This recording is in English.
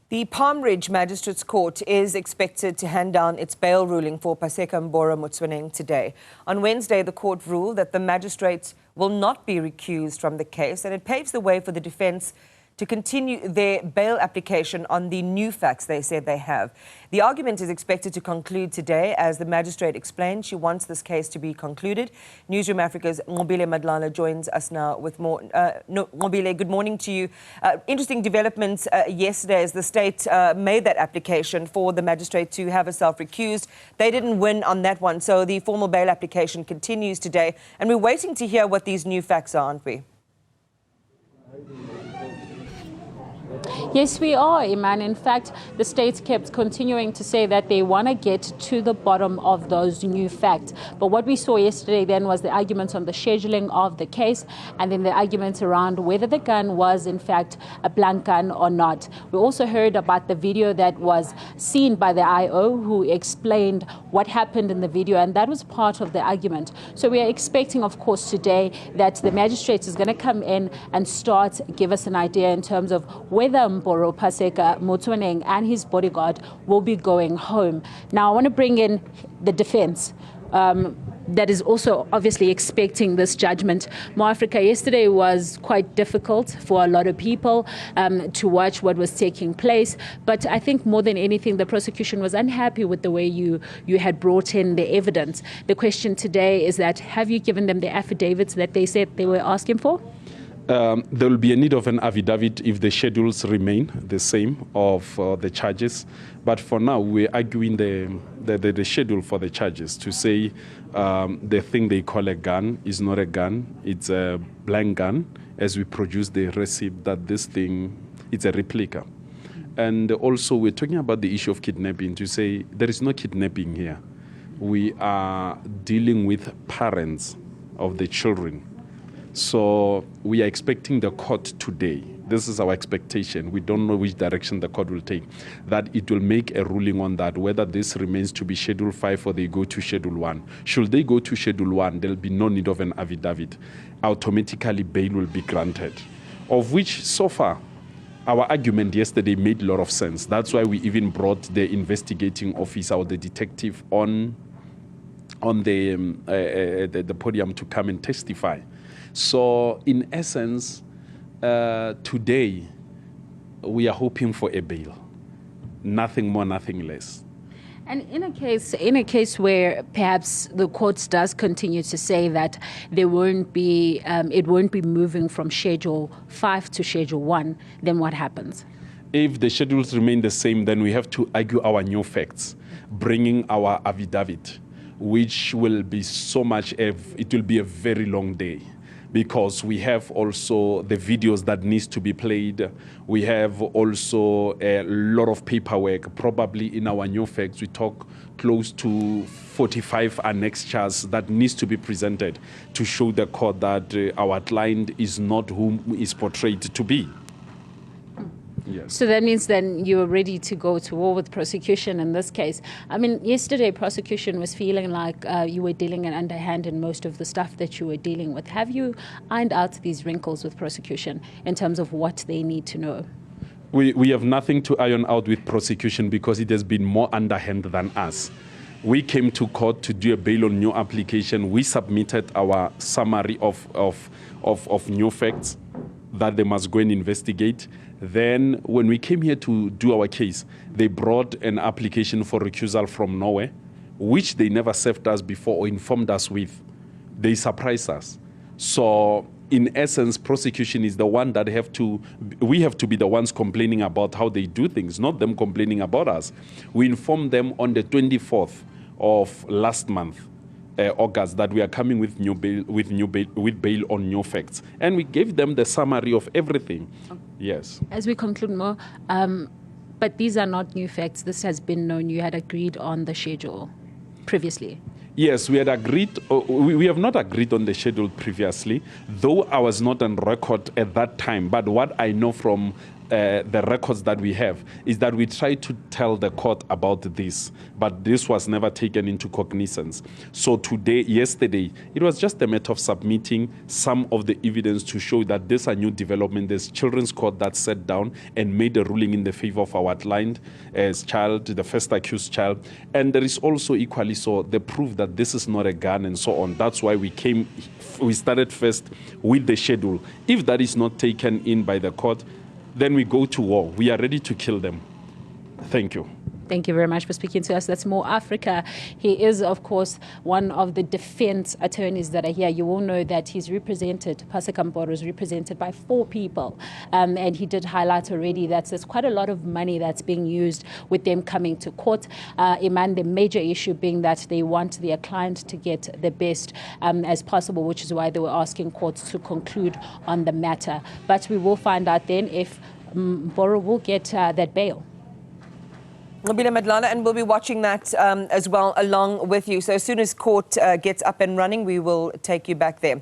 The Palm Ridge Magistrates Court is expected to hand down its bail ruling for Paseka Mboro Motsoeneng today. On Wednesday, the court ruled that the magistrates will not be recused from the case, and it paves the way for the defence to continue their bail application on the new facts they said they have. The argument is expected to conclude today. As the magistrate explained, she wants this case to be concluded. Newzroom Africa's Maila joins us now with more. Maila, good morning to you. Interesting developments yesterday as the state made that application for the magistrate to have herself recused. They didn't win on that one, so the formal bail application continues today. And we're waiting to hear what these new facts are, aren't we? Yes, we are, Iman. In fact, the state kept continuing to say that they want to get to the bottom of those new facts. But what we saw yesterday then was the arguments on the scheduling of the case, and then the arguments around whether the gun was in fact a blank gun or not. We also heard about the video that was seen by the IO, who explained what happened in the video, and that was part of the argument. So we are expecting, of course, today that the magistrate is going to come in and give us an idea in terms of whether Mboro Paseka Motsoeneng and his bodyguard will be going home. Now, I want to bring in the defense that is also obviously expecting this judgment. MoAfrika, yesterday was quite difficult for a lot of people to watch what was taking place. But I think more than anything, the prosecution was unhappy with the way you had brought in the evidence. The question today is that, have you given them the affidavits that they said they were asking for? There will be a need of an affidavit if the schedules remain the same of the charges. But for now, we're arguing the schedule for the charges to say the thing they call a gun is not a gun, it's a blank gun, as we produce the receipt that this thing, it's a replica. And also we're talking about the issue of kidnapping to say there is no kidnapping here. We are dealing with parents of the children. So we are expecting the court today, this is our expectation, we don't know which direction the court will take, that it will make a ruling on that, whether this remains to be Schedule 5 or they go to Schedule 1. Should they go to Schedule 1, there will be no need of an affidavit. Automatically bail will be granted, of which so far our argument yesterday made a lot of sense. That's why we even brought the investigating officer or the detective on the podium to come and testify. So, in essence, today, we are hoping for a bail. Nothing more, nothing less. And in a case where perhaps the courts does continue to say that there won't be, it won't be moving from Schedule 5 to Schedule 1, then what happens? If the schedules remain the same, then we have to argue our new facts, bringing our affidavit, which will be so much, it will be a very long day. Because we have also the videos that needs to be played. We have also a lot of paperwork. Probably in our new facts, we talk close to 45 annexures that needs to be presented to show the court that our client is not whom is portrayed to be. Yes. So that means then you're ready to go to war with prosecution in this case. I mean, yesterday prosecution was feeling like you were dealing an underhand in most of the stuff that you were dealing with. Have you ironed out these wrinkles with prosecution in terms of what they need to know? We have nothing to iron out with prosecution because it has been more underhand than us. We came to court to do a bail on new application. We submitted our summary of new facts that they must go and investigate. Then when we came here to do our case, they brought an application for recusal from nowhere, which they never served us before or informed us with. They surprised us. So in essence, prosecution is the one that we have to be the ones complaining about how they do things, not them complaining about us. We informed them on the 24th of last month, August, that we are coming with bail on new facts, and we gave them the summary of everything. Okay. Yes. As we conclude more, but these are not new facts. This has been known. You had agreed on the schedule previously. Yes, we had agreed. We have not agreed on the schedule previously, though I was not on record at that time. But what I know from the records that we have is that we tried to tell the court about this, but this was never taken into cognizance. So yesterday, it was just a matter of submitting some of the evidence to show that there's a new development. There's children's court that sat down and made a ruling in the favor of our client as child, the first accused child. And there is also equally so the proof that this is not a gun and so on. That's why we started first with the schedule. If that is not taken in by the court, then we go to war. We are ready to kill them. Thank you. Thank you very much for speaking to us. That's MoAfrika. He is, of course, one of the defense attorneys that are here. You will know that he's represented, Paseka Mboro is represented by 4 people. And he did highlight already that there's quite a lot of money that's being used with them coming to court. Iman, the major issue being that they want their client to get the best as possible, which is why they were asking courts to conclude on the matter. But we will find out then if Mboro will get that bail. And we'll be watching that as well along with you. So as soon as court gets up and running, we will take you back there.